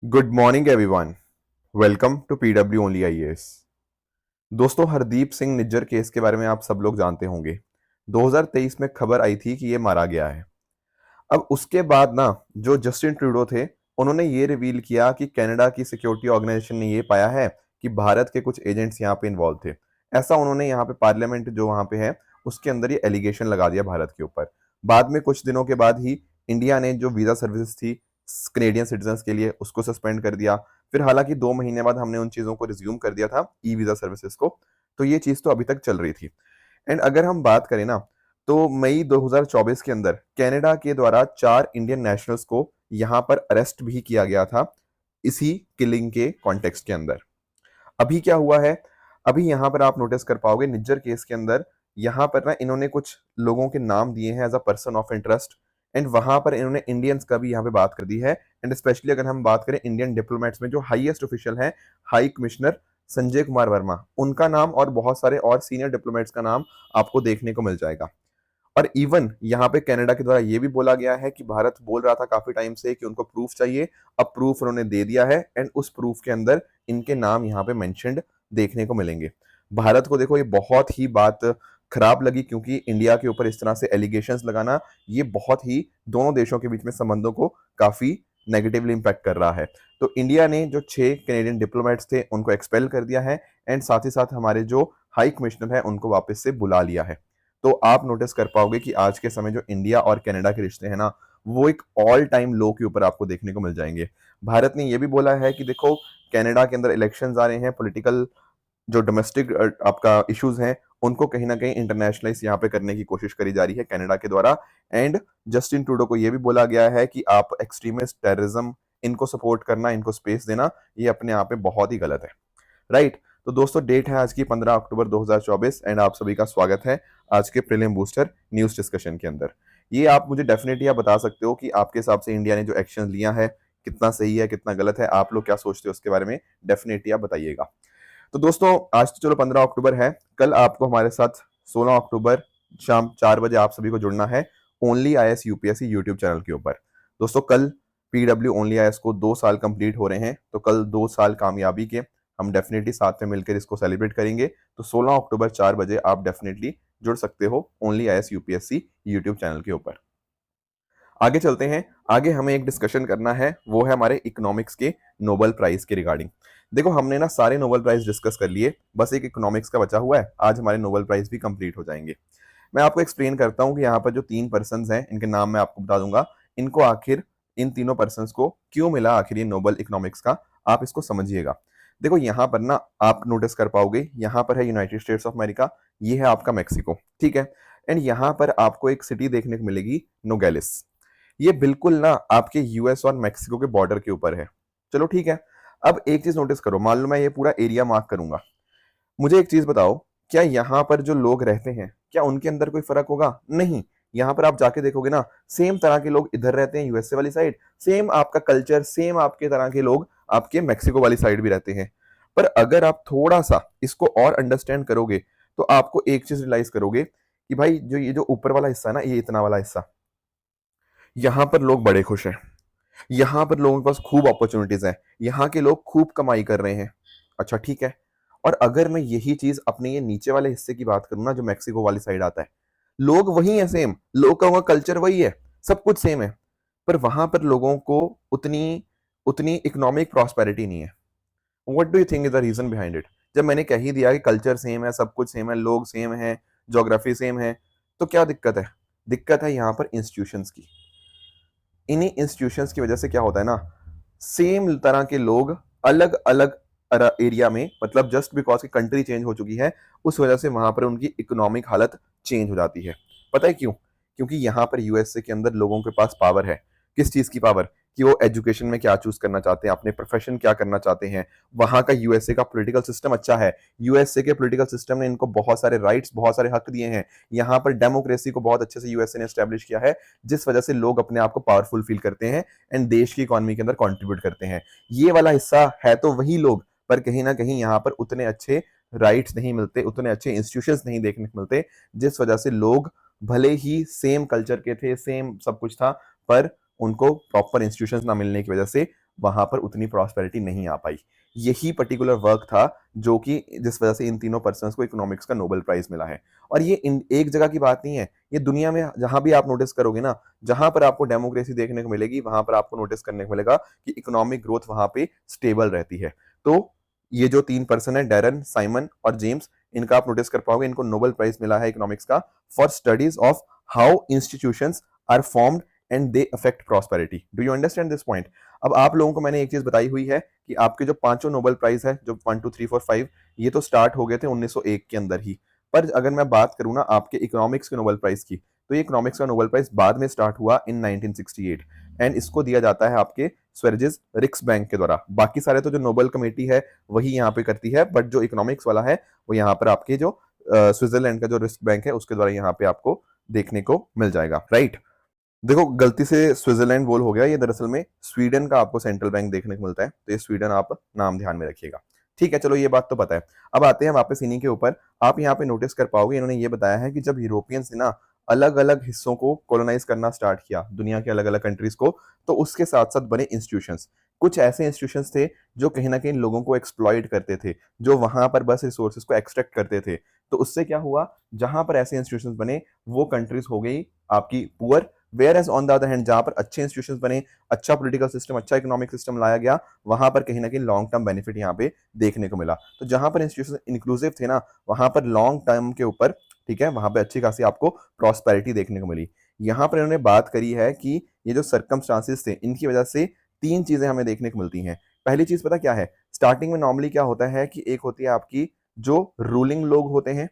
Good morning everyone. Welcome to PW only IAS. दोस्तों, Hardeep Singh Nijjar case के बारे में आप सब लोग जानते होंगे। 2023 में खबर आई थी कि ये मारा गया है। अब उसके बाद ना, जो जस्टिन ट्रूडो थे, उन्होंने ये रिवील किया कि कनाडा की सिक्योरिटी ऑर्गेनाइजेशन ने ये पाया है कि भारत के कुछ एजेंट्स यहाँ पे इन्वॉल्व थे। ऐसा उन्होंने यहाँ पे पार्लियामेंट जो वहाँ पे है उसके अंदर ये एलिगेशन लगा दिया भारत के ऊपर। बाद में कुछ दिनों के बाद ही इंडिया ने जो वीजा सर्विसेज थी कनेडियन सिटीजन के लिए उसको सस्पेंड कर दिया। फिर हालांकि 2 महीने बाद हमने उन चीजों को रिज्यूम कर दिया था, ई वीजा सर्विसेज को। तो ये चीज तो अभी तक चल रही थी। एंड अगर हम बात करें ना, तो मई 2024 के अंदर कनाडा के द्वारा 4 इंडियन नेशनल्स को यहां पर अरेस्ट भी किया गया था, इसी किलिंग के कॉन्टेक्स्ट के अंदर। अभी क्या हुआ है, अभी यहां पर आप नोटिस कर पाओगे निज्जर केस के अंदर, यहां पर ना इन्होंने कुछ लोगों के नाम दिए हैं as a person of interest. And वहां पर इन्होंने इंडियंस का भी यहाँ पे बात कर दी है। एंड स्पेशली अगर हम बात करें इंडियन डिप्लोमेट्स में जो हाईएस्ट ऑफिशियल है, हाई कमिश्नर संजय कुमार वर्मा, उनका नाम और बहुत सारे और सीनियर डिप्लोमेट्स का नाम आपको देखने को मिल जाएगा। और इवन यहाँ पे कनाडा के द्वारा ये भी बोला गया है कि भारत बोल रहा था काफी टाइम से कि उनको प्रूफ चाहिए। अब प्रूफ उन्होंने दे दिया है एंड उस प्रूफ के अंदर इनके नाम यहाँ पे मेंशन्ड देखने को मिलेंगे। भारत को देखो, ये बहुत ही बात खराब लगी, क्योंकि इंडिया के ऊपर इस तरह से एलिगेशंस लगाना ये बहुत ही दोनों देशों के बीच में संबंधों को काफी नेगेटिवली इंपैक्ट कर रहा है। तो इंडिया ने जो 6 कनेडियन डिप्लोमेट्स थे उनको एक्सपेल कर दिया है एंड साथ ही साथ हमारे जो हाई कमिश्नर है उनको वापस से बुला लिया है। तो आप नोटिस कर पाओगे कि आज के समय जो इंडिया और कनाडा के रिश्ते हैं ना, वो एक ऑल टाइम लो के ऊपर आपको देखने को मिल जाएंगे। भारत ने यह भी बोला है कि देखो, कनाडा के अंदर इलेक्शंस आ रहे हैं, पॉलिटिकल जो डोमेस्टिक आपका इश्यूज हैं उनको कहीं ना कहीं इंटरनेशनलाइज यहाँ पे करने की कोशिश करी जा रही है कनाडा के द्वारा। एंड जस्टिन ट्रूडो को यह भी बोला गया है कि आप एक्सट्रीमिस्ट टेररिज्म इनको सपोर्ट करना, इनको स्पेस देना, ये अपने आप में बहुत ही गलत है। राइट। तो दोस्तों, डेट है आज की 15 अक्टूबर 2024 एंड आप सभी का स्वागत है आज के प्रीलिम बूस्टर न्यूज डिस्कशन के अंदर। ये आप मुझे डेफिनेटली आप बता सकते हो कि आपके हिसाब से इंडिया ने जो एक्शन लिया है कितना सही है कितना गलत है, आप लोग क्या सोचते हो उसके बारे में डेफिनेटली आप बताइएगा। तो दोस्तों, आज तो चलो 15 अक्टूबर है, कल आपको हमारे साथ 16 अक्टूबर शाम 4 बजे आप सभी को जुड़ना है only IAS UPSC YouTube channel के ऊपर। दोस्तों, कल पीडब्ल्यू ओनली आईएएस को 2 साल कंप्लीट हो रहे हैं, तो कल 2 साल कामयाबी के हम डेफिनेटली साथ में मिलकर इसको सेलिब्रेट करेंगे। तो 16 अक्टूबर 4 बजे आप डेफिनेटली जुड़ सकते हो only IAS UPSC YouTube channel के ऊपर। आगे चलते हैं। आगे हमें एक डिस्कशन करना है, वो है हमारे इकोनॉमिक्स के नोबेल प्राइज के रिगार्डिंग। देखो, हमने ना सारे नोबेल प्राइज डिस्कस कर लिए, बस एक इकोनॉमिक्स का बचा हुआ है। आज हमारे नोबेल प्राइज भी कंप्लीट हो जाएंगे। मैं आपको एक्सप्लेन करता हूं कि यहाँ पर जो 3 पर्सन हैं इनके नाम मैं आपको बता दूंगा। इनको आखिर इन तीनों पर्सन को क्यों मिला आखिर ये नोबेल इकोनॉमिक्स का, आप इसको समझिएगा। देखो, यहाँ पर ना आप नोटिस कर पाओगे, यहाँ पर है यूनाइटेड स्टेट्स ऑफ अमेरिका, ये है आपका मेक्सिको, ठीक है। एंड यहाँ पर आपको एक सिटी देखने को मिलेगी, नोगेलिस। ये बिल्कुल ना आपके यूएस और मेक्सिको के बॉर्डर के ऊपर है। चलो ठीक है। अब एक चीज नोटिस करो, मान लो मैं ये पूरा एरिया मार्क करूंगा, मुझे एक चीज बताओ, क्या यहाँ पर जो लोग रहते हैं क्या उनके अंदर कोई फर्क होगा? नहीं। यहाँ पर आप जाके देखोगे ना, सेम तरह के लोग इधर रहते हैं यूएसए वाली साइड, सेम आपका कल्चर, सेम आपके तरह के लोग आपके मेक्सिको वाली साइड भी रहते हैं। पर अगर आप थोड़ा सा इसको और अंडरस्टैंड करोगे तो आपको एक चीज रियलाइज करोगे कि भाई जो ये जो ऊपर वाला हिस्सा है ना, ये इतना वाला हिस्सा, यहाँ पर लोग बड़े खुश हैं, यहाँ पर लोगों के पास खूब अपॉर्चुनिटीज हैं, यहाँ के लोग खूब कमाई कर रहे हैं। अच्छा ठीक है। और अगर मैं यही चीज अपने ये नीचे वाले हिस्से की बात करूं ना, जो मेक्सिको वाली साइड आता है, लोग वही है, सेम लोगों का कल्चर वही है, सब कुछ सेम है, पर वहां पर लोगों को उतनी उतनी इकोनॉमिक प्रॉस्पेरिटी नहीं है। What do you think is the reason behind it? जब मैंने कह ही दिया कि कल्चर सेम है, सब कुछ सेम है, लोग सेम है, ज्योग्राफी सेम है, तो क्या दिक्कत है? दिक्कत है यहाँ पर इंस्टीट्यूशंस की। इन्हीं इंस्टीट्यूशंस की वजह से क्या होता है ना, सेम तरह के लोग अलग अलग एरिया में, मतलब जस्ट बिकॉज की कंट्री चेंज हो चुकी है, उस वजह से वहां पर उनकी इकोनॉमिक हालत चेंज हो जाती है। पता है क्यों? क्योंकि यहाँ पर यूएसए के अंदर लोगों के पास पावर है। किस चीज की पावर? कि वो एजुकेशन में क्या चूज करना चाहते हैं, अपने प्रोफेशन क्या करना चाहते हैं। वहां का यूएसए का पॉलिटिकल सिस्टम अच्छा है, यूएसए के पॉलिटिकल सिस्टम ने इनको बहुत सारे राइट्स, बहुत सारे हक दिए हैं। यहाँ पर डेमोक्रेसी को बहुत अच्छे से यूएसए ने एस्टेब्लिश किया है, जिस वजह से लोग अपने आप को पावरफुल फील करते हैं एंड देश की इकोनॉमी के अंदर कंट्रीब्यूट करते हैं। ये वाला हिस्सा है तो वही लोग, पर कहीं ना कहीं यहाँ पर उतने अच्छे राइट्स नहीं मिलते, उतने अच्छे इंस्टीट्यूशंस नहीं देखने को मिलते, जिस वजह से लोग भले ही सेम कल्चर के थे, सेम सब कुछ था, पर उनको प्रॉपर इंस्टीट्यूशंस ना मिलने की वजह से वहां पर उतनी प्रॉस्पेरिटी नहीं आ पाई। यही पर्टिकुलर वर्क था जो कि जिस वजह से इन तीनों पर्सन्स को इकोनॉमिक्स का नोबेल प्राइज मिला है। और ये एक जगह की बात नहीं है, ये दुनिया में जहां भी आप नोटिस करोगे ना, जहां पर आपको डेमोक्रेसी देखने को मिलेगी, वहां पर आपको नोटिस करने को मिलेगा कि इकोनॉमिक ग्रोथ वहां पे स्टेबल रहती है। तो ये जो 3 पर्सन है, डैरन, साइमन और जेम्स, इनका आप नोटिस कर पाओगे, इनको नोबेल प्राइज मिला है इकोनॉमिक्स का for studies of how institutions are formed and they affect prosperity. Do you understand this point? अब आप लोगों को मैंने एक चीज बताई हुई है कि आपके जो 5 नोबेल प्राइज है, जो 1 2 3 4 5, ये तो स्टार्ट हो गए थे 1901 के अंदर ही। पर अगर मैं बात करूं ना आपके इकोनॉमिक्स के नोबेल प्राइज की, तो ये इकोनॉमिक्स का नोबेल प्राइज बाद में स्टार्ट हुआ इन 1968, एंड इसको दिया जाता है आपके स्वेरिजेस रिक्स बैंक के द्वारा। बाकी सारे तो जो नोबेल कमेटी है वही यहाँ पे करती है, बट जो इकोनॉमिक्स वाला है वो यहाँ पर आपके जो स्विट्जरलैंड का जो रिस्क बैंक है उसके द्वारा यहाँ पे आपको देखने को मिल जाएगा, राइट। देखो गलती से स्विट्जरलैंड बोल हो गया, ये दरअसल में स्वीडन का आपको सेंट्रल बैंक देखने को मिलता है, तो ये स्वीडन आप नाम ध्यान में रखिएगा। ठीक है, चलो ये बात तो पता है। अब आते हैं वापस इन्हीं के ऊपर। आप यहाँ पे नोटिस कर पाओगे, इन्होंने ये बताया है कि जब यूरोपियंस ने ना अलग अलग हिस्सों को कॉलोनाइज करना स्टार्ट किया, दुनिया के अलग अलग कंट्रीज को, तो उसके साथ साथ बने इंस्टीट्यूशंस। कुछ ऐसे इंस्टीट्यूशंस थे जो कहीं ना कहीं लोगों को एक्सप्लॉइट करते थे, जो वहां पर बस रिसोर्सेज को एक्सट्रैक्ट करते थे। तो उससे क्या हुआ, जहां पर ऐसे इंस्टीट्यूशंस बने वो कंट्रीज हो गई आपकी poor, whereas on the other hand जहां पर अच्छे इंस्टीट्यूशंस बने, अच्छा पॉलिटिकल सिस्टम, अच्छा इकोनॉमिक सिस्टम लाया गया, वहां पर कहीं ना कहीं लॉन्ग टर्म बेनिफिट यहाँ पे देखने को मिला। तो जहां पर इंस्टीट्यूशन इंक्लूसिव थे ना, वहां पर लॉन्ग टर्म के ऊपर, ठीक है, वहां पे अच्छी खासी आपको प्रॉस्पेरिटी देखने को मिली। यहाँ पर इन्होंने बात करी है कि ये जो सर्कमस्टांसिस थे, इनकी वजह से 3 चीजें हमें देखने को मिलती हैं। पहली चीज पता क्या है, स्टार्टिंग में नॉर्मली क्या होता है कि एक होती है आपकी जो रूलिंग लोग होते हैं,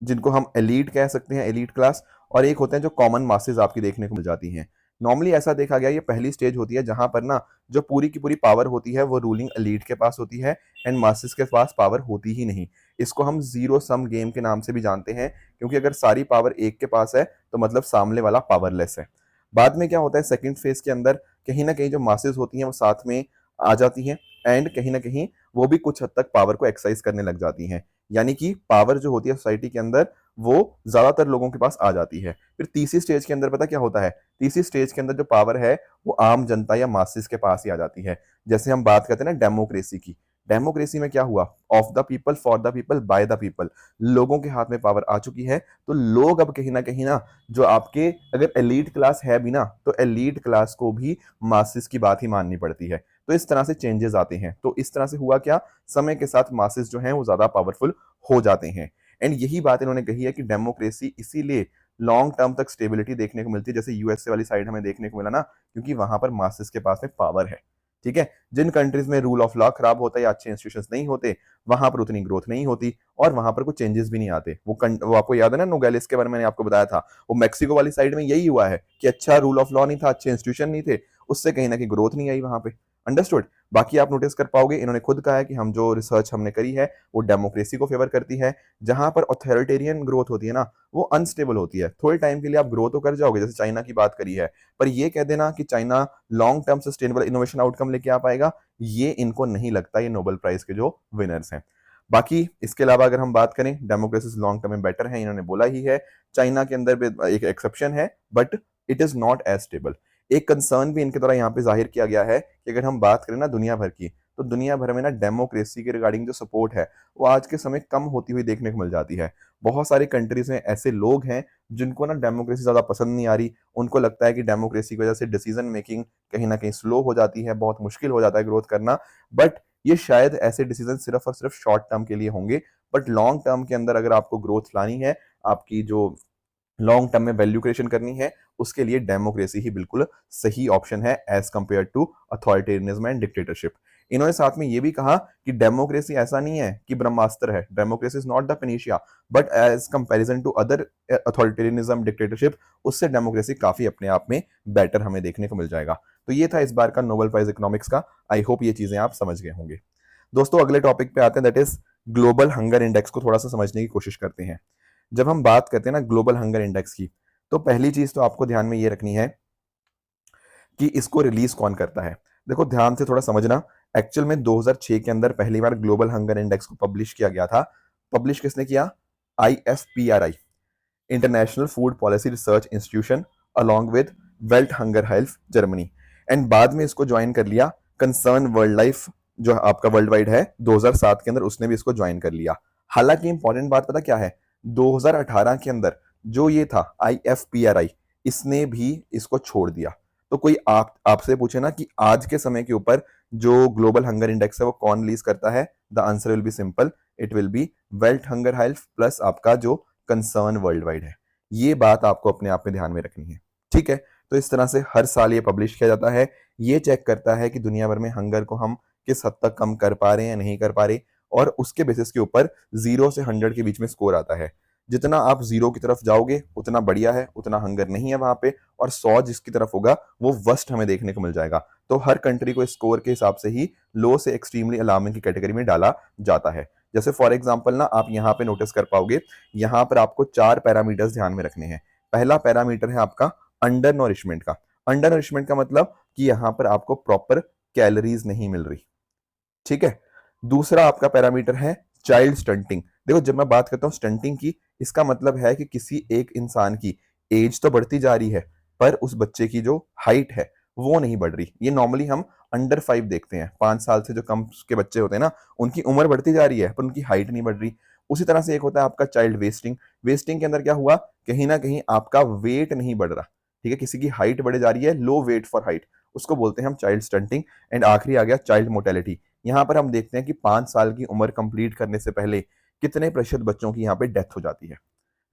जिनको हम एलीट कह सकते हैं, एलीट क्लास, और एक होते हैं जो कॉमन मासेस आपकी देखने को मिल जाती हैं। नॉर्मली ऐसा देखा गया, ये पहली स्टेज होती है जहां पर ना जो पूरी की पूरी पावर होती है वो रूलिंग एलीट के पास होती है, एंड मासेस के पास पावर होती ही नहीं। इसको हम जीरो सम गेम के नाम से भी जानते हैं, क्योंकि अगर सारी पावर एक के पास है तो मतलब सामने वाला पावरलेस है। बाद में क्या होता है, सेकंड फेज के अंदर कहीं ना कहीं जो मासेस होती हैं वो साथ में आ जाती हैं, एंड कहीं ना कहीं वो भी कुछ हद तक पावर को एक्सरसाइज करने लग जाती हैं। यानी कि पावर जो होती है सोसाइटी के अंदर वो ज्यादातर लोगों के पास आ जाती है। फिर तीसरी स्टेज के अंदर पता क्या होता है, तीसरी स्टेज के अंदर जो पावर है वो आम जनता या मासिस के पास ही आ जाती है। जैसे हम बात करते हैं ना डेमोक्रेसी की, डेमोक्रेसी में क्या हुआ, of the people, for the people, by the people, लोगों के हाथ में पावर आ चुकी है। तो लोग अब कहीं ना जो आपके अगर एलीट क्लास है भी ना, तो एलीट क्लास को भी मासिस की बात ही माननी पड़ती है। तो इस तरह से चेंजेस आते हैं। तो इस तरह से हुआ क्या, समय के साथ मासिस जो हैं वो ज्यादा पावरफुल हो जाते हैं। एंड यही बात इन्होंने कही है कि डेमोक्रेसी इसीलिए लॉन्ग टर्म तक स्टेबिलिटी देखने को मिलती है, जैसे यूएसए वाली साइड हमें देखने को मिला ना, क्योंकि वहां पर मासेस के पास में पावर है। ठीक है, जिन कंट्रीज में रूल ऑफ लॉ खराब होता है या अच्छे इंस्टीट्यूशंस नहीं होते, वहां पर उतनी ग्रोथ नहीं होती और वहां पर कुछ चेंजेस भी नहीं आते। वो आपको याद है ना, नोगेलिस के बारे में मैंने आपको बताया था, वो मैक्सिको वाली साइड में यही हुआ है कि अच्छा रूल ऑफ लॉ नहीं था, अच्छे इंस्टीट्यूशन नहीं थे, उससे कहीं ना कहीं ग्रोथ नहीं आई वहां पे। अंडरस्टूड? बाकी आप नोटिस कर पाओगे, इन्होंने खुद कहा है कि हम जो रिसर्च हमने करी है वो डेमोक्रेसी को फेवर करती है। जहां पर ऑथोरिटेरियन ग्रोथ होती है ना, वो अनस्टेबल होती है। थोड़े टाइम के लिए आप ग्रो तो कर जाओगे, जैसे चाइना की बात करी है, पर ये कह देना कि China long term sustainable innovation outcome लेके आ पाएगा, ये इनको नहीं लगता, ये नोबेल प्राइज के जो विनर्स हैं। बाकी इसके अलावा अगर हम बात करें, डेमोक्रेसी लॉन्ग टर्म में बेटर है, इन्होंने बोला ही है। चाइना के अंदर भी एक एक्सेप्शन है, but it is not as stable. एक कंसर्न भी इनके द्वारा यहाँ पे जाहिर किया गया है कि अगर हम बात करें ना दुनिया भर की, तो दुनिया भर में ना डेमोक्रेसी के रिगार्डिंग जो सपोर्ट है वो आज के समय कम होती हुई देखने को मिल जाती है। बहुत सारी कंट्रीज में ऐसे लोग हैं जिनको ना डेमोक्रेसी ज्यादा पसंद नहीं आ रही, उनको लगता है कि डेमोक्रेसी की वजह से डिसीजन मेकिंग कहीं ना कहीं स्लो हो जाती है, बहुत मुश्किल हो जाता है ग्रोथ करना। बट ये शायद ऐसे डिसीजन सिर्फ और सिर्फ शॉर्ट टर्म के लिए होंगे, बट लॉन्ग टर्म के अंदर अगर आपको ग्रोथ लानी है, आपकी जो लॉन्ग टर्म में वैल्यू क्रिएशन करनी है, उसके लिए डेमोक्रेसी ही बिल्कुल सही ऑप्शन है as compare to authoritarianism and dictatorship. इन्होंने साथ में ये भी कहा कि डेमोक्रेसी ऐसा नहीं है कि ब्रह्मास्त्र है, democracy is not the panacea, but as comparison to other authoritarianism, dictatorship, उससे डेमोक्रेसी काफी अपने आप में बेटर हमें देखने को मिल जाएगा। तो ये था इस बार का नोबेल प्राइज इकोनॉमिक्स का। आई होप ये चीजें आप समझ गए होंगे। दोस्तों अगले टॉपिक पे आते हैं, that is global hunger index को थोड़ा सा समझने की कोशिश करते हैं। जब हम बात करते हैं ना ग्लोबल हंगर इंडेक्स की, तो पहली चीज तो आपको ध्यान में ये रखनी है कि इसको रिलीज कौन करता है। देखो ध्यान से थोड़ा समझना, एक्चुअल में 2006 के अंदर पहली बार ग्लोबल हंगर इंडेक्स को पब्लिश किया गया था। पब्लिश किसने किया? IFPRI, international food policy research institution, along with belt hunger health Germany. And बाद में इसको ज्वाइन कर लिया कंसर्न वर्ल्ड लाइफ जो आपका वर्ल्ड वाइड है 2007 के अंदर, उसने भी इसको ज्वाइन कर लिया। हालांकि इंपॉर्टेंट बात पता क्या है, 2018 के अंदर जो ये था IFPRI, इसने भी इसको छोड़ दिया। तो कोई आपसे पूछे ना कि आज के समय के ऊपर जो ग्लोबल हंगर इंडेक्स है वो कौन रिलीज करता है, the answer will be simple, it will be wealth hunger health plus आपका जो कंसर्न वर्ल्ड वाइड है। ये बात आपको अपने आप में ध्यान में रखनी है, ठीक है। तो इस तरह से हर साल ये पब्लिश किया जाता है, ये चेक करता है कि दुनिया भर में हंगर को हम किस हद तक कम कर पा रहे हैं या नहीं कर पा रहे, और उसके बेसिस के ऊपर 0 से 100 के बीच में स्कोर आता है। जितना आप 0 की तरफ जाओगे उतना बढ़िया है, उतना हंगर नहीं है वहां पे, और 100 जिसकी तरफ होगा वो वर्स्ट हमें देखने को मिल जाएगा। तो हर कंट्री को स्कोर के हिसाब से ही लो से एक्सट्रीमली अलार्मिंग की कैटेगरी में डाला जाता है। जैसे फॉर एग्जाम्पल ना, आप यहाँ पे नोटिस कर पाओगे, यहाँ पर आपको 4 पैरामीटर्स ध्यान में रखने हैं। पहला पैरामीटर है आपका अंडर नरिशमेंट का। अंडर नरिशमेंट का मतलब कि यहाँ पर आपको प्रॉपर कैलोरीज नहीं मिल रही, ठीक है। दूसरा आपका पैरामीटर है चाइल्ड स्टंटिंग। देखो जब मैं बात करता हूं स्टंटिंग की, इसका मतलब है कि किसी एक इंसान की एज तो बढ़ती जा रही है, पर उस बच्चे की जो हाइट है वो नहीं बढ़ रही। ये नॉर्मली हम अंडर 5 देखते हैं, 5 साल से जो कम के बच्चे होते हैं ना, उनकी उम्र बढ़ती जा रही है पर उनकी हाइट नहीं बढ़ रही। उसी तरह से एक होता है आपका चाइल्ड वेस्टिंग। वेस्टिंग के अंदर क्या हुआ, कहीं ना कहीं आपका वेट नहीं बढ़ रहा, ठीक है, किसी की हाइट बढ़ जा रही है, लो वेट फॉर हाइट, उसको बोलते हैं हम चाइल्ड स्टंटिंग। एंड आखिरी आ गया चाइल्ड मोर्टेलिटी। यहाँ पर हम देखते हैं कि 5 साल की उम्र कंप्लीट करने से पहले कितने प्रतिशत बच्चों की यहाँ पे डेथ हो जाती है,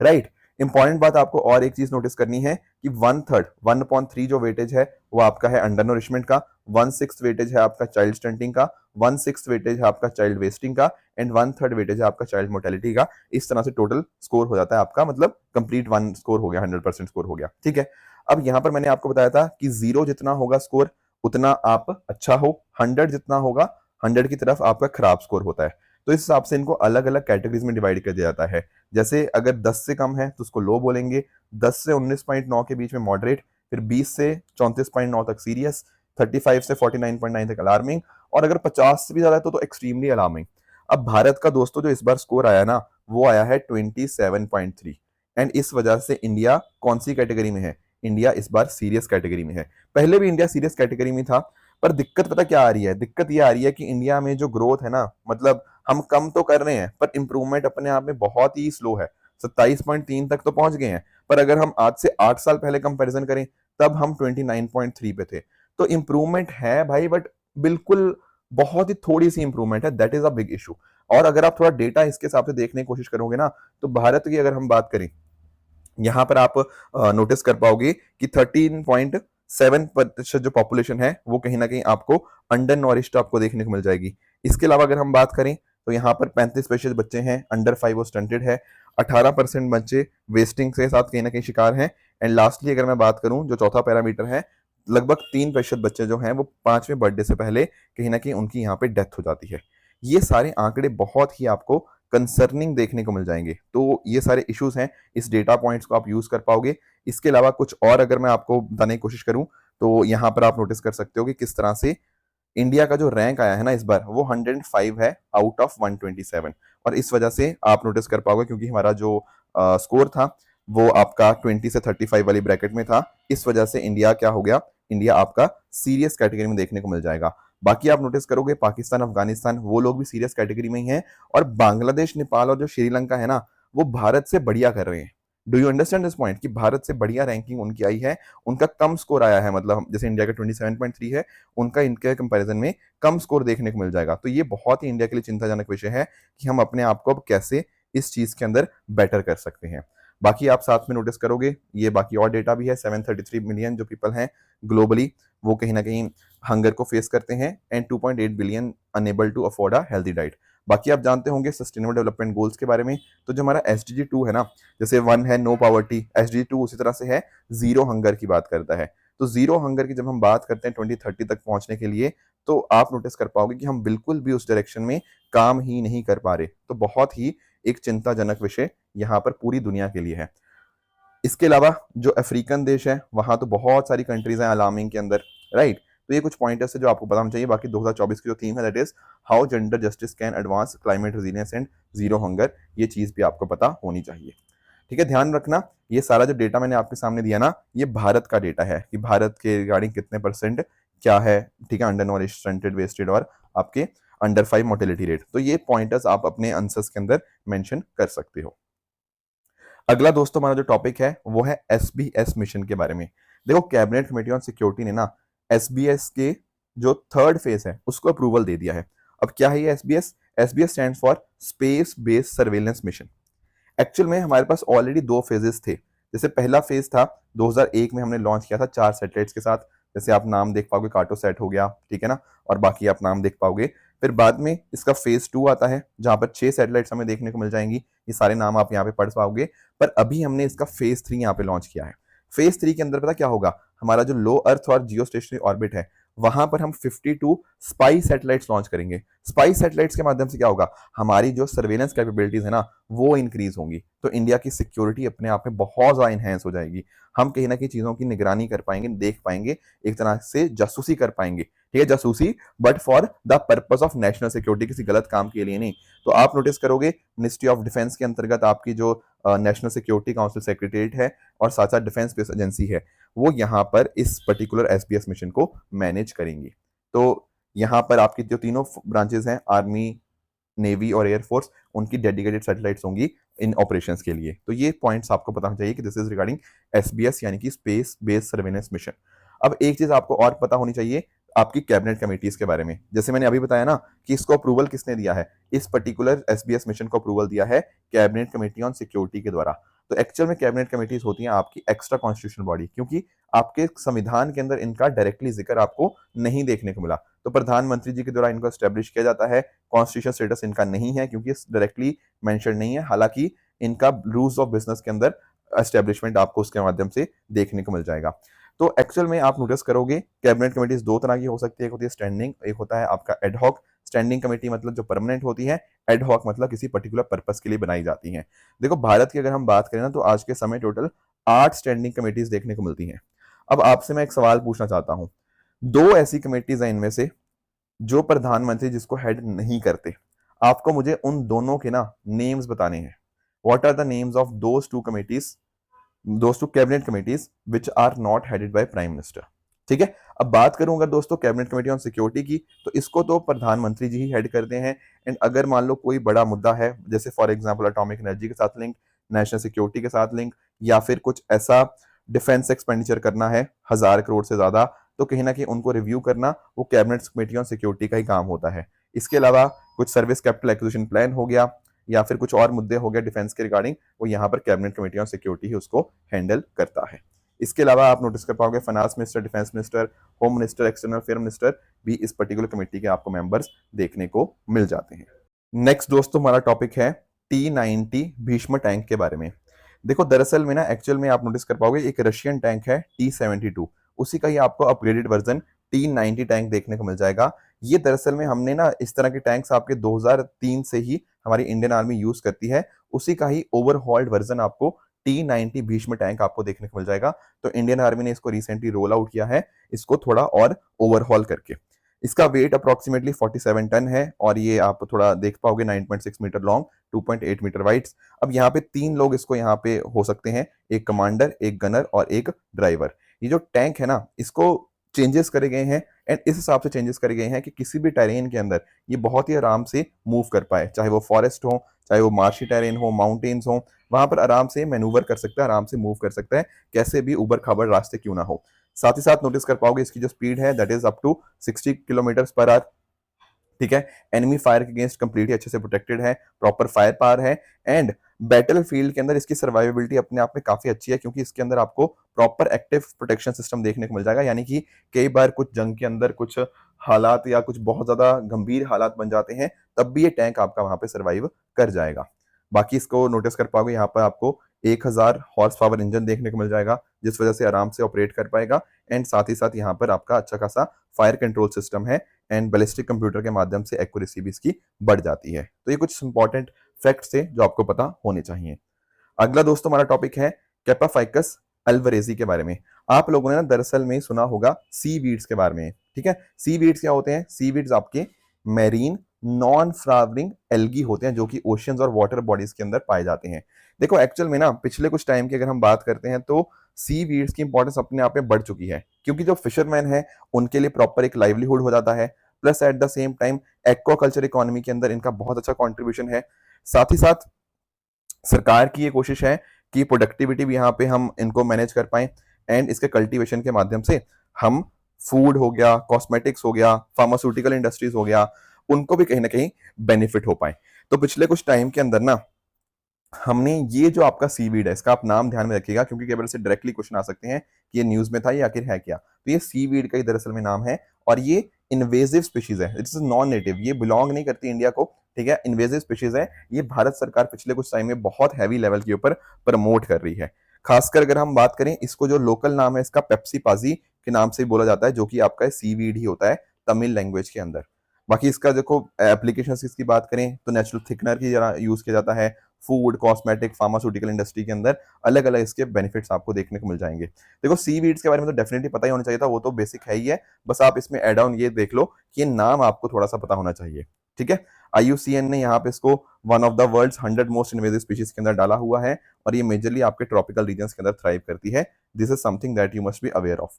राइट। इंपॉर्टेंट बात आपको और एक चीज नोटिस करनी है कि 1/3 1/3 जो वेटेज है वो आपका है अंडर नरिशमेंट का, 1/6 वेटेज है आपका चाइल्ड स्टंटिंग का, 1/6 वेटेज है आपका चाइल्ड वेस्टिंग का, एंड 1/3 वेटेज है आपका चाइल्ड मोर्टेलिटी का। इस तरह से टोटल स्कोर हो जाता है आपका, मतलब कंप्लीट 1 स्कोर हो गया, 100% स्कोर हो गया, ठीक है। अब यहाँ पर मैंने आपको बताया था कि 0 जितना होगा स्कोर उतना आप अच्छा हो, 100 जितना होगा 100 की तरफ आपका खराब स्कोर होता है। तो इस हिसाब से इनको अलग अलग कैटेगरीज में डिवाइड कर दिया जाता है। जैसे अगर 10 से कम है तो उसको लो बोलेंगे, 10 से 19.9 के बीच में मॉडरेट, फिर 20 से 34.9 तक सीरियस, 35 से 49.9 तक अलार्मिंग, और अगर 50 से भी ज्यादा है तो एक्सट्रीमली अलार्मिंग। अब भारत का दोस्तों जो इस बार स्कोर आया ना, वो आया है 27.3, एंड इस वजह से इंडिया कौन सी कैटेगरी में है, इंडिया इस बार सीरियस कैटेगरी में है। पहले भी इंडिया सीरियस कैटेगरी में था, पर दिक्कत पता क्या आ रही है, दिक्कत ये आ रही है कि इंडिया में जो ग्रोथ है ना, मतलब हम कम तो कर रहे हैं पर इंप्रूवमेंट अपने आप में बहुत ही स्लो है। 27.3 तक तो पहुंच गए हैं, पर अगर हम आज से 8 साल पहले कंपैरिजन करें तब हम 29.3 पे थे। तो इंप्रूवमेंट है भाई, बट बिल्कुल बहुत ही थोड़ी सी इंप्रूवमेंट है, that is a big issue. और अगर आप थोड़ा डेटा इसके हिसाब से देखने की कोशिश करोगे ना, तो भारत की अगर हम बात करें, यहां पर आप नोटिस कर पाओगे कि 13.7% जो पॉपुलेशन है वो कहीं ना कहीं आपको अंडर नॉरिश्ड आपको देखने को मिल जाएगी। इसके अलावा अगर हम बात करें तो यहाँ पर 35% बच्चे हैं अंडर 5 वो स्टंटेड है, 18% बच्चे वेस्टिंग के साथ कहीं ना कहीं शिकार हैं। एंड लास्टली अगर मैं बात करूं जो चौथा पैरामीटर है, लगभग 3% बच्चे जो हैं वो 5वें बर्थडे से पहले कहीं ना कहीं उनकी यहाँ पे डेथ हो जाती है। ये सारे आंकड़े बहुत ही आपको कंसर्निंग देखने को मिल जाएंगे। तो ये सारे इश्यूज हैं, इस डेटा पॉइंट्स को आप यूज कर पाओगे। इसके अलावा कुछ और अगर मैं आपको बताने की कोशिश करूं तो यहाँ पर आप नोटिस कर सकते हो कि किस तरह से इंडिया का जो रैंक आया है ना इस बार, वो 105 है आउट ऑफ 127। और इस वजह से आप नोटिस कर पाओगे क्योंकि हमारा जो स्कोर था वो आपका 20 से 35 वाली ब्रैकेट में था, इस वजह से इंडिया क्या हो गया, इंडिया आपका सीरियस कैटेगरी में देखने को मिल जाएगा। बाकी आप नोटिस करोगे पाकिस्तान अफगानिस्तान वो लोग भी सीरियस कैटेगरी में ही हैं, और बांग्लादेश नेपाल और जो श्रीलंका है ना, वो भारत से बढ़िया कर रहे हैं। Do you understand this point कि भारत से बढ़िया रैंकिंग उनकी आई है, उनका कम स्कोर आया है, मतलब जैसे इंडिया का 27.3 है, उनका इनके कंपैरिजन में कम स्कोर देखने को मिल जाएगा। तो ये बहुत ही इंडिया के लिए चिंताजनक विषय है कि हम अपने आप को अब कैसे इस चीज के अंदर बेटर कर सकते हैं। बाकी आप साथ में नोटिस करोगे ये बाकी और डेटा भी है, 733 मिलियन जो पीपल हैं ग्लोबली वो कहीं ना कहीं हंगर को फेस करते हैं, and 2.8 billion unable to afford a healthy diet. बाकी आप जानते होंगे सस्टेनेबल डेवलपमेंट गोल्स के बारे में, तो जो हमारा SDG 2 है ना, जैसे 1 है नो पॉवर्टी, SDG 2 उसी तरह से है जीरो हंगर की बात करता है। तो जीरो हंगर की जब हम बात करते हैं 2030 तक पहुंचने के लिए, तो आप नोटिस कर पाओगे कि हम बिल्कुल भी उस डायरेक्शन में काम ही नहीं कर पा रहे। तो बहुत ही एक चिंताजनक विषय यहाँ पर पूरी दुनिया के लिए है। इसके अलावा जो अफ्रीकन देश है वहां तो बहुत सारी कंट्रीज हैं अलार्मिंग के अंदर, राइट। तो ये कुछ पॉइंटर्स है जो आपको पता होना चाहिए। बाकी 2024 की जो थीम है that is how gender justice can advance climate resilience and zero hunger, ये चीज भी आपको पता होनी चाहिए, ठीक है। ध्यान रखना ये सारा जो डेटा मैंने आपके सामने दिया ना, ये भारत का डेटा है कि भारत के रिगार्डिंग कितने परसेंट क्या है, ठीक है, अंडर नॉरिश, स्टंटेड, वेस्टेड और आपके अंडर 5 मोर्टेलिटी रेट। तो ये पॉइंटर्स आप अपने आंसर्स के अंदर मेंशन कर सकते हो। अगला दोस्तों हमारा जो टॉपिक है वो है एसबीएस मिशन के बारे में। देखो कैबिनेट कमेटी ऑन सिक्योरिटी ने ना एसबीएस के जो थर्ड फेज है उसको अप्रूवल दे दिया है। अब क्या है ये SBS? SBS stands for space based surveillance mission. Actual में हमारे पास ऑलरेडी दो फेजेस थे। जैसे पहला फेज था 2001 में हमने लॉन्च किया था 4 सैटेलाइट्स के साथ। जैसे आप नाम देख पाओगे, कार्टोसैट हो गया, ठीक है ना, और बाकी आप नाम देख पाओगे। फिर बाद में इसका फेज 2 आता है जहां पर 6 सैटेलाइट्स हमें देखने को मिल जाएंगी। ये सारे नाम आप यहाँ पे पढ़ पाओगे। पर अभी हमने इसका फेज 3 यहाँ पे लॉन्च किया है। फेज 3 के अंदर पता क्या होगा, हमारा जो लो अर्थ और जियो स्टेशनरी ऑर्बिट है वहां पर हम 52 स्पाई सैटेलाइट्स लॉन्च करेंगे। स्पाई सैटेलाइट्स के माध्यम से क्या होगा, हमारी जो सर्वेलेंस कैपेबिलिटीज है ना वो इंक्रीज होंगी। तो इंडिया की सिक्योरिटी अपने आप में बहुत ज्यादा इनहेंस हो जाएगी। हम कहीं ना कहीं चीजों की निगरानी कर पाएंगे, देख पाएंगे, एक तरह से जासूसी कर पाएंगे। ठीक है, जासूसी but for the purpose of national security, किसी गलत काम के लिए नहीं। तो आप नोटिस करोगे मिनिस्ट्री ऑफ डिफेंस के अंतर्गत आपकी जो नेशनल सिक्योरिटी काउंसिल सेक्रेटरीट है और साथ साथ डिफेंस स्पेस एजेंसी है, वो यहाँ पर इस पर्टिकुलर एसबीएस मिशन को मैनेज करेंगी। तो यहाँ पर आपकी जो तीनों ब्रांचेस हैं, आर्मी, नेवी और एयरफोर्स, उनकी डेडिकेटेड सैटेलाइट्स होंगी इन ऑपरेशंस के लिए। तो ये पॉइंट्स आपको पता होना चाहिए कि दिस इज रिगार्डिंग एसबीएस यानी कि स्पेस बेस्ड सर्वेलेंस मिशन। अब एक चीज आपको और पता होनी चाहिए आपकी कैबिनेट कमेटीज के बारे में। जैसे मैंने अभी बताया ना कि इसको अप्रूवल किसने दिया है, इस पर्टिकुलर एसबीएस मिशन को अप्रूवल दिया है कैबिनेट कमेटी ऑन सिक्योरिटी के द्वारा। तो एक्चुअल में कैबिनेट कमेटीज होती हैं आपकी एक्स्ट्रा कॉन्स्टिट्यूशनल बॉडी, क्योंकि आपके संविधान के अंदर इनका डायरेक्टली जिक्र आपको नहीं देखने को मिला। तो प्रधानमंत्री जी के द्वारा इनको एस्टेब्लिश किया जाता है। कॉन्स्टिट्यूशन स्टेटस इनका नहीं है क्योंकि डायरेक्टली मेंशन नहीं है। हालांकि इनका रूल्स ऑफ बिजनेस के अंदर एस्टेब्लिशमेंट आपको उसके माध्यम से देखने को मिल जाएगा। तो एक्चुअल में आप नोटिस करोगे कैबिनेट कमेटीज दो तरह की हो सकती है। एक होती है स्टैंडिंग, एक होता है आपका एडहॉक। स्टैंडिंग कमेटी मतलब जो परमानेंट होती है, एडहॉक मतलब किसी पर्टिकुलर पर्पस के लिए बनाई जाती हैं। देखो भारत की अगर हम बात करें ना तो आज के समय टोटल 8 स्टैंडिंग कमेटीज देखने को मिलती हैं। अब आपसे मैं एक सवाल पूछना चाहता हूं, दो ऐसी कमेटीज हैं इनमें से जो प्रधानमंत्री जिसको हेड नहीं करते। आपको मुझे उन दोनों के ना नेम्स बताने हैं। What are the names of those two committees, those two cabinet committees which are not headed by prime minister. ठीक है, अब बात करूंगा दोस्तों कैबिनेट कमेटी ऑन सिक्योरिटी की, तो इसको तो प्रधानमंत्री जी ही हेड करते हैं। एंड अगर मान लो कोई बड़ा मुद्दा है, जैसे फॉर एग्जांपल एटॉमिक एनर्जी के साथ लिंक, नेशनल सिक्योरिटी के साथ लिंक, या फिर कुछ ऐसा डिफेंस एक्सपेंडिचर करना है 1000 करोड़ से ज्यादा, तो कहीं ना कहीं उनको रिव्यू करना वो कैबिनेट कमेटी ऑन सिक्योरिटी का ही काम होता है। इसके अलावा कुछ सर्विस कैपिटल एक्विजिशन प्लान हो गया या फिर कुछ और मुद्दे हो गए डिफेंस के रिगार्डिंग, वो यहाँ पर कैबिनेट कमेटी ऑन सिक्योरिटी ही उसको हैंडल करता है। इसके अलावा आप नोटिस कर पाओगे finance minister, defence minister, home minister, external affair minister भी इस पर्टिकुलर कमेटी के आपको मेंबर्स देखने को मिल जाते हैं। नेक्स्ट दोस्तों हमारा टॉपिक है T-90 भीष्म टैंक के बारे में। देखो दरअसल में ना एक्चुअल में आप नोटिस कर पाओगे एक रशियन टैंक है T-72, उसी का ही आपको अपग्रेडेड वर्जन T-90 टैंक देखने को मिल जाएगा। ये दरअसल में हमने ना इस तरह के टैंक्स आपके 2003 से ही हमारी इंडियन आर्मी यूज करती है, उसी का ही ओवरहॉल्ड वर्जन आपको T-90 भीष्म टैंक आपको देखने को मिल जाएगा। तो इंडियन आर्मी ने इसको रिसेंटली रोल आउट किया है, इसको थोड़ा और ओवरहॉल करके। इसका वेट अप्रोक्सीमेटली 47 टन है और ये आप थोड़ा देख पाओगे 9.6 मीटर लॉन्ग, 2.8 मीटर वाइड्स। अब यहाँ पे 3 लोग इसको यहाँ पे हो सकते हैं, एक कमांडर, एक गनर और एक ड्राइवर। ये जो टैंक है ना इसको चेंजेस करे गए हैं एंड इस हिसाब से चेंजेस करे गए हैं कि किसी भी टेरेन के अंदर ये बहुत ही आराम से मूव कर पाए, चाहे वो फॉरेस्ट हो, चाहे वो मार्शी टेरेन हो, माउंटेन्स हो, वहां पर आराम से मैनूवर कर सकता है, आराम से मूव कर सकता है, कैसे भी उबड़ खाबड़ रास्ते क्यों ना हो। साथ ही साथ नोटिस कर पाओगे इसकी जो स्पीड है that is up to 60 kilometre per hour. ठीक है, एनिमी फायर के अगेंस्ट कंप्लीटली अच्छे से प्रोटेक्टेड है, प्रॉपर फायर पावर है एंड बैटल फील्ड के अंदर इसकी सर्वाइवेबिलिटी अपने आप में काफी अच्छी है क्योंकि इसके अंदर आपको प्रॉपर एक्टिव प्रोटेक्शन सिस्टम देखने को मिल जाएगा। यानी कि कई बार कुछ जंग के अंदर कुछ हालात या कुछ बहुत ज्यादा गंभीर हालात बन जाते हैं, तब भी ये टैंक आपका वहां पे सर्वाइव कर जाएगा। बाकी इसको नोटिस कर पाओगे यहाँ पर आपको 1000 हॉर्स पावर इंजन देखने को मिल जाएगा जिस वजह से आराम से ऑपरेट कर पाएगा एंड साथ ही साथ यहाँ पर आपका अच्छा खासा फायर कंट्रोल सिस्टम है एंड बैलिस्टिक कंप्यूटर के माध्यम से एक्यूरेसी भी इसकी बढ़ जाती है। तो ये कुछ इंपॉर्टेंट फैक्ट्स थे जो आपको पता होने चाहिए। अगला दोस्तों हमारा टॉपिक है कैपाफाइकस अल्वरेजी के बारे में। आप लोगों ने ना दरअसल में सुना होगा सी वीड्स के बारे में। ठीक है, सी वीड्स क्या होते हैं? सी वीड्स आपके मैरीन नॉन फ्लावरिंग एल्गी होते हैं जो कि ओशियंस और वाटर बॉडीज के अंदर पाए जाते हैं। देखो एक्चुअल में ना पिछले कुछ टाइम की अगर हम बात करते हैं तो सी वीड्स की इंपॉर्टेंस अपने आप में बढ़ चुकी है। क्योंकि जो फिशरमैन है उनके लिए प्रॉपर एक लाइवलीहुड हो जाता है, plus at the same time aquaculture economy के अंदर इनका बहुत अच्छा कंट्रीब्यूशन है। साथ ही साथ सरकार की ये कोशिश है कि प्रोडक्टिविटी भी यहाँ पे हम इनको मैनेज कर पाएं, एंड इसके कल्टीवेशन के माध्यम से हम फूड हो गया, कॉस्मेटिक्स हो गया, फार्मास्यूटिकल इंडस्ट्रीज हो गया, उनको भी कहीं ना कहीं बेनिफिट हो पाए। तो पिछले कुछ टाइम के अंदर ना हमने ये जो आपका सीवीड है, इसका आप नाम ध्यान में रखिएगा, क्योंकि कई बार से डायरेक्टली क्वेश्चन आ सकते हैं कि ये न्यूज में था, ये आखिर है क्या। तो ये सीवीड का ही दरअसल में नाम है, और ये इन्वेजिव स्पीशीज है, इट्स नॉन नेटिव, ये बिलोंग नहीं करती इंडिया को, ठीक है, इन्वेजिव स्पीशीज है। ये भारत सरकार पिछले कुछ टाइम में बहुत हैवी लेवल के ऊपर प्रमोट कर रही है। खासकर अगर हम बात करें, इसको जो लोकल नाम है इसका पेप्सी पाजी के नाम से बोला जाता है, जो कि आपका सीवीड ही होता है तमिल लैंग्वेज के अंदर। बाकी इसका देखो एप्लीकेशन की बात करें तो नेचुरल थिकनर की जरा यूज किया जाता है, फूड, कॉस्मेटिक, फार्मास्यूटिकल इंडस्ट्री के अंदर अलग अलग इसके बेनिफिट्स आपको देखने को मिल जाएंगे। देखो सीवीड्स के बारे में तो डेफिनेटली पता ही होना चाहिए था, वो तो बेसिक है ही है, बस आप इसमें एड ऑन ये देख लो कि ये नाम आपको थोड़ा सा पता होना चाहिए, ठीक है। IUCN ने यहाँ पे इसको one of the world's 100 most invasive species के अंदर डाला हुआ है, और ये मेजरली आपके ट्रॉपिकल रीजन्स के अंदर थ्राइव करती है। This is something that you must be aware of.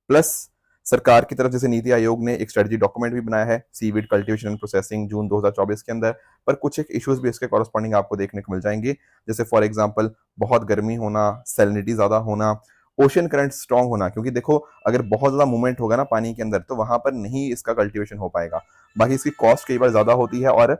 Plus सरकार की तरफ जैसे नीति आयोग ने एक स्ट्रेटजी डॉक्यूमेंट भी बनाया है सीवीड कल्टीवेशन एंड प्रोसेसिंग जून 2024 के अंदर, पर कुछ एक इश्यूज भी इसके कॉरस्पॉन्डिंग आपको देखने को मिल जाएंगे, जैसे फॉर एग्जांपल बहुत गर्मी होना, सैलिनिटी ज्यादा होना, ओशन करंट स्ट्रांग होना, क्योंकि देखो अगर बहुत ज्यादा मूवमेंट होगा ना पानी के अंदर तो वहां पर नहीं इसका कल्टीवेशन हो पाएगा। बाकी इसकी कॉस्ट कई बार ज्यादा होती है, और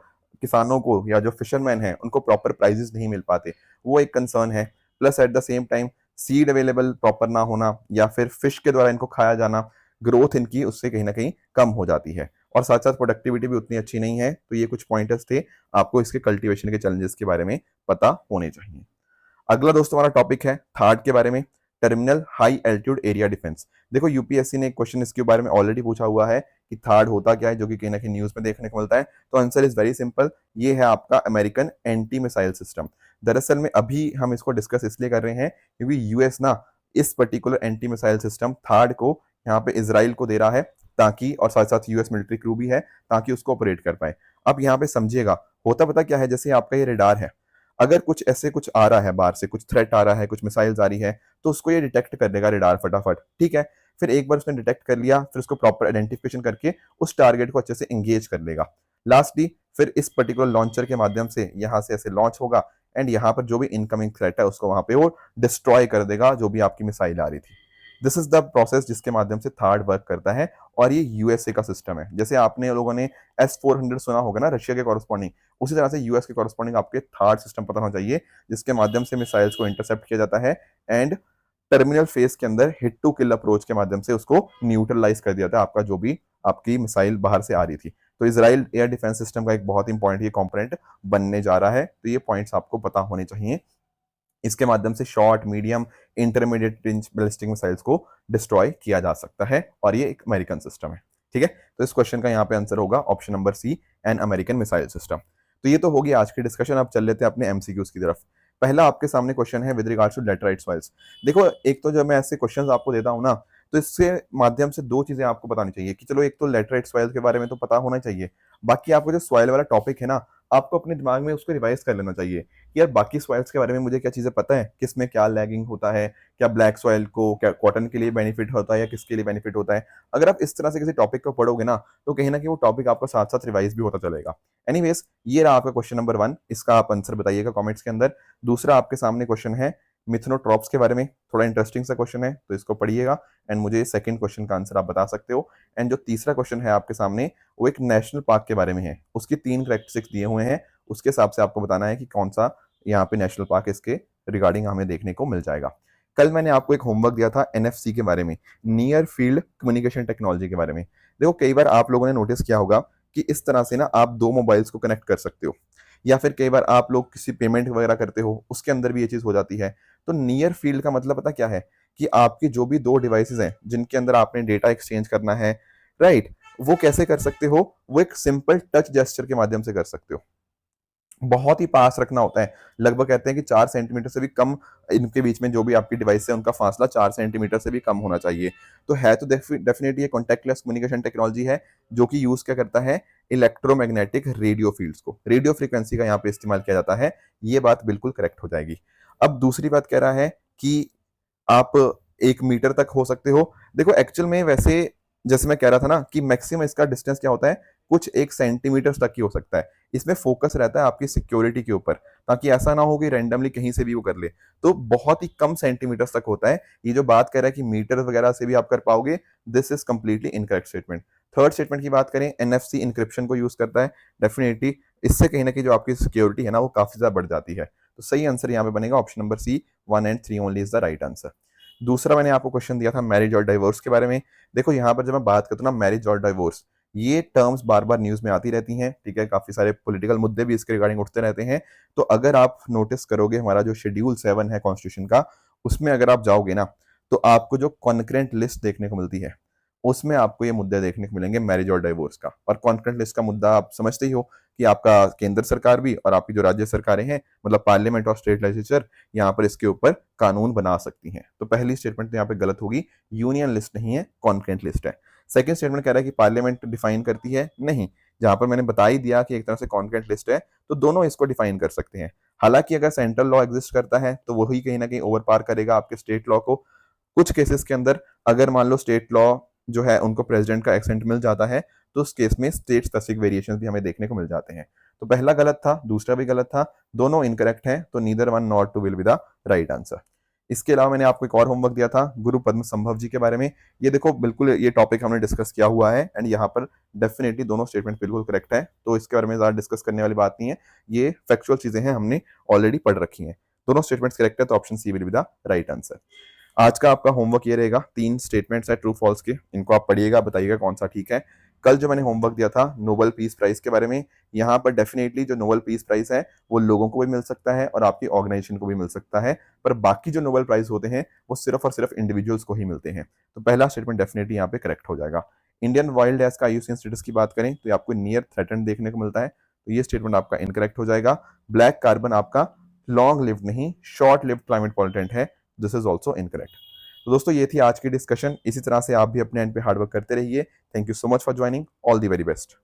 किसानों को या जो फिशरमैन है उनको प्रॉपर प्राइजेस नहीं मिल पाते, वो एक कंसर्न है। Plus at the same time seed available proper ना होना, या फिर फिश के द्वारा इनको खाया जाना, ग्रोथ इनकी उससे कहीं ना कहीं कम हो जाती है, और साथ साथ प्रोडक्टिविटी भी उतनी अच्छी नहीं है। तो ये कुछ पॉइंटर्स थे, आपको इसके कल्टीवेशन के चैलेंजेस के बारे में पता होने चाहिए। अगला दोस्तों हमारा टॉपिक है थार्ड के बारे में, terminal high altitude area defence. देखो यूपीएससी ने एक क्वेश्चन इसके बारे में ऑलरेडी पूछा हुआ है कि थार्ड होता क्या है, जो कि कहीं ना कहीं न्यूज में देखने को मिलता है। तो आंसर इज वेरी सिंपल, ये है आपका अमेरिकन एंटी मिसाइल सिस्टम। दरअसल में अभी हम इसको डिस्कस इसलिए कर रहे हैं क्योंकि यूएस ना इस particular anti missile system third को यहाँ पे इसराइल को दे रहा है, ताकि, और साथ साथ यूएस मिलिट्री क्रू भी है, ताकि उसको ऑपरेट कर पाए। अब यहाँ पे समझिएगा, होता पता क्या है, जैसे आपका ये रेडार है, अगर कुछ ऐसे कुछ आ रहा है बाहर से, कुछ थ्रेट आ रहा है, कुछ मिसाइल्स आ रही है, तो उसको ये डिटेक्ट कर देगा रेडार फटाफट, ठीक है। फिर एक बार उसने डिटेक्ट कर लिया, फिर उसको प्रॉपर आइडेंटिफिकेशन करके उस टारगेट को अच्छे से एंगेज कर लेगा। लास्टली फिर इस पर्टिकुलर लॉन्चर के माध्यम से यहाँ से ऐसे लॉन्च होगा, एंड यहाँ पर जो भी इनकमिंग थ्रेट है उसको वहां पे वो डिस्ट्रॉय कर देगा, जो भी आपकी मिसाइल आ रही थी। दिस इज द प्रोसेस जिसके माध्यम से थार्ड वर्क करता है, और ये यूएसए का सिस्टम है। जैसे आपने लोगों ने S-400 सुना होगा ना रशिया के कॉरस्पॉन्डिंग, उसी तरह से यूएस के कॉरस्पॉन्डिंग आपके थार्ड सिस्टम पता होना चाहिए, जिसके माध्यम से मिसाइल्स को इंटरसेप्ट किया जाता है, एंड टर्मिनल फेज के अंदर हिट टू किल अप्रोच के माध्यम से उसको न्यूट्रलाइज कर दिया था, आपका जो भी आपकी मिसाइल बाहर से आ रही थी। तो इसराइल एयर डिफेंस सिस्टम का एक बहुत इंपॉर्टेंट ये कंपोनेंट बनने जा रहा है, तो ये पॉइंट्स आपको पता होने चाहिए। इसके माध्यम से short, medium, intermediate range ballistic missiles को डिस्ट्रॉय किया जा सकता है, और ये एक अमेरिकन सिस्टम है, ठीक है। तो इस क्वेश्चन का यहाँ पे आंसर होगा option number C, an American missile system. तो ये तो होगी आज की डिस्कशन। अब चल लेते हैं अपने एमसीक्यूज की तरफ। पहला आपके सामने क्वेश्चन है with regards to laterite soils. देखो एक तो जब मैं ऐसे क्वेश्चंस आपको देता हूँ ना, तो इसके माध्यम से दो चीजें आपको बतानी चाहिए कि चलो एक तो लेटराइट सॉइल के बारे में तो पता होना चाहिए, बाकी आपको जो सॉइल वाला टॉपिक है ना, आपको अपने दिमाग में उसको रिवाइज कर लेना चाहिए कि यार बाकी सॉइल्स के बारे में मुझे क्या चीजें पता है, किसमें क्या लैगिंग होता है, क्या ब्लैक सॉइल को क्या कॉटन के लिए बेनिफिट होता है या किसके लिए बेनिफिट होता है। अगर आप इस तरह से किसी टॉपिक को पढ़ोगे ना, तो कहीं ना कहीं वो टॉपिक आपका साथ साथ रिवाइज भी होता चलेगा। एनीवेज, ये रहा आपका क्वेश्चन नंबर 1, इसका आप आंसर बताइएगा कॉमेंट्स के अंदर। दूसरा आपके सामने क्वेश्चन है मिथनोट्रॉप्स के बारे में, थोड़ा इंटरेस्टिंग सा क्वेश्चन है, तो इसको पढ़िएगा एंड मुझे सेकंड क्वेश्चन का आंसर आप बता सकते हो। एंड जो तीसरा क्वेश्चन है आपके सामने, वो एक नेशनल पार्क के बारे में है, उसकी 3 करेक्टरिस्टिक्स दिए हुए हैं, उसके हिसाब से आपको बताना है कि कौन सा यहाँ पे नेशनल पार्क इसके रिगार्डिंग हमें देखने को मिल जाएगा। कल मैंने आपको एक होमवर्क दिया था एनएफसी के बारे में, नियर फील्ड कम्युनिकेशन टेक्नोलॉजी के बारे में। देखो कई बार आप लोगों ने नोटिस किया होगा कि इस तरह से ना आप 2 मोबाइल्स को कनेक्ट कर सकते हो, या फिर कई बार आप लोग किसी पेमेंट वगैरह करते हो उसके अंदर भी ये चीज हो जाती है। तो नियर फील्ड का मतलब पता क्या है, कि आपकी जो भी 2 डिवाइसेस हैं जिनके अंदर आपने डेटा एक्सचेंज करना है, राइट, वो कैसे कर सकते हो, वो एक सिंपल टच जेस्चर के माध्यम से कर सकते हो। बहुत ही पास रखना होता है, लगभग कहते हैं कि 4 सेंटीमीटर से भी कम इनके बीच में जो भी आपकी डिवाइस है उनका फासला 4 सेंटीमीटर से भी कम होना चाहिए। तो है तो डेफिनेटली ये कॉन्टैक्टलेस कम्युनिकेशन टेक्नोलॉजी है, जो कि यूज क्या करता है, इलेक्ट्रोमैग्नेटिक रेडियो फील्ड्स को, रेडियो फ्रीक्वेंसी का यहाँ पे इस्तेमाल किया जाता है। ये बात बिल्कुल करेक्ट हो जाएगी। अब दूसरी बात कह रहा है कि आप 1 मीटर तक हो सकते हो। देखो एक्चुअल में वैसे जैसे मैं कह रहा था ना कि मैक्सिमम इसका डिस्टेंस क्या होता है, कुछ 1 सेंटीमीटर तक ही हो सकता है। इसमें फोकस रहता है आपकी सिक्योरिटी के ऊपर, ताकि ऐसा ना हो कि रैंडमली कहीं से भी वो कर ले। तो बहुत ही कम सेंटीमीटर्स तक होता है। ये जो बात कर रहा है कि मीटर वगैरह से भी आप कर पाओगे, this is completely incorrect statement. Third statement की बात करें, एनएफसी इंक्रिप्शन को यूज करता है, डेफिनेटली इससे कहीं ना कहीं जो आपकी सिक्योरिटी है ना वो काफी ज्यादा बढ़ जाती है। तो सही आंसर यहाँ पे बनेगा option number C, 1 and 3 only is the right answer. दूसरा मैंने आपको क्वेश्चन दिया था मैरिज और डाइवोर्स के बारे में। देखो यहाँ पर जब मैं बात करता हूँ ना मैरिज और डाइवोर्स, ये टर्म्स बार बार न्यूज में आती रहती हैं, ठीक है, काफी सारे पॉलिटिकल मुद्दे भी इसके रिगार्डिंग उठते रहते हैं। तो अगर आप नोटिस करोगे हमारा जो शेड्यूल 7 है कॉन्स्टिट्यूशन का, उसमें अगर आप जाओगे ना तो आपको जो कॉन्करेंट लिस्ट देखने को मिलती है, उसमें आपको ये मुद्दे देखने को मिलेंगे मैरिज और डाइवोर्स का। और कॉन्करेंट लिस्ट का मुद्दा आप समझते ही हो कि आपका केंद्र सरकार भी और आपकी जो राज्य सरकारें हैं, मतलब पार्लियामेंट और स्टेट लेजिस्लेचर, यहाँ पर इसके ऊपर कानून बना सकती हैं। तो पहली स्टेटमेंट तो यहाँ पे गलत होगी, यूनियन लिस्ट नहीं है, कॉन्करेंट लिस्ट है। सेकंड स्टेटमेंट कह रहा है कि पार्लियामेंट डिफाइन करती है, नहीं। जहां पर मैंने बता ही दिया कि एक तरह से कॉन्करेंट लिस्ट है, तो दोनों इसको डिफाइन कर सकते हैं। हालांकि अगर सेंट्रल लॉ एग्जिस्ट करता है तो वही कहीं ना कहीं ओवर पार करेगा आपके स्टेट लॉ को। कुछ केसेस के अंदर अगर मान लो स्टेट लॉ जो है उनको प्रेसिडेंट का एक्सेंट मिल जाता है, तो उस केस में स्टेट स्पेसिफिक वेरिएशन भी हमें देखने को मिल जाते हैं। तो पहला गलत था, दूसरा भी गलत था, दोनों इनकरेक्ट हैं, तो neither one nor two will be the right answer. इसके अलावा मैंने आपको एक और होमवर्क दिया था गुरु पद्म संभव जी के बारे में। ये देखो बिल्कुल ये टॉपिक हमने डिस्कस किया हुआ है एंड यहाँ पर डेफिनेटली दोनों स्टेटमेंट बिल्कुल करेक्ट है, तो इसके बारे में ज्यादा डिस्कस करने वाली बात नहीं है। ये फैक्चुअल चीजें हैं, हमने ऑलरेडी पढ़ रखी हैं। दोनों स्टेटमेंट्स करेक्ट है, तो option C will be the right answer. आज का आपका होमवर्क ये रहेगा, 3 स्टेटमेंट्स है ट्रू फॉल्स के, इनको आप पढ़िएगा, बताइएगा कौन सा ठीक है। कल जो मैंने होमवर्क दिया था नोबेल पीस प्राइज के बारे में, यहाँ पर डेफिनेटली जो नोबेल पीस प्राइज है वो लोगों को भी मिल सकता है और आपकी ऑर्गेनाइजेशन को भी मिल सकता है, पर बाकी जो नोबेल प्राइज होते हैं वो सिर्फ और सिर्फ इंडिविजुअल्स को ही मिलते हैं। तो पहला स्टेटमेंट डेफिनेटली यहाँ पे करेक्ट हो जाएगा। इंडियन वाइल्ड एस का आईयूसीएन स्टेटस की बात करें तो ये आपको नियर थ्रेटेंड देखने को मिलता है, तो ये स्टेटमेंट आपका इनकरेक्ट हो जाएगा। ब्लैक कार्बन आपका लॉन्ग लिव्ड नहीं, शॉर्ट लिव्ड क्लाइमेट पॉलिटेंट है, दिस इज ऑल्सो इनकरेक्ट। तो दोस्तों ये थी आज की डिस्कशन। इसी तरह से आप भी अपने एंड पे हार्डवर्क करते रहिए। Thank you so much for joining, all the very best.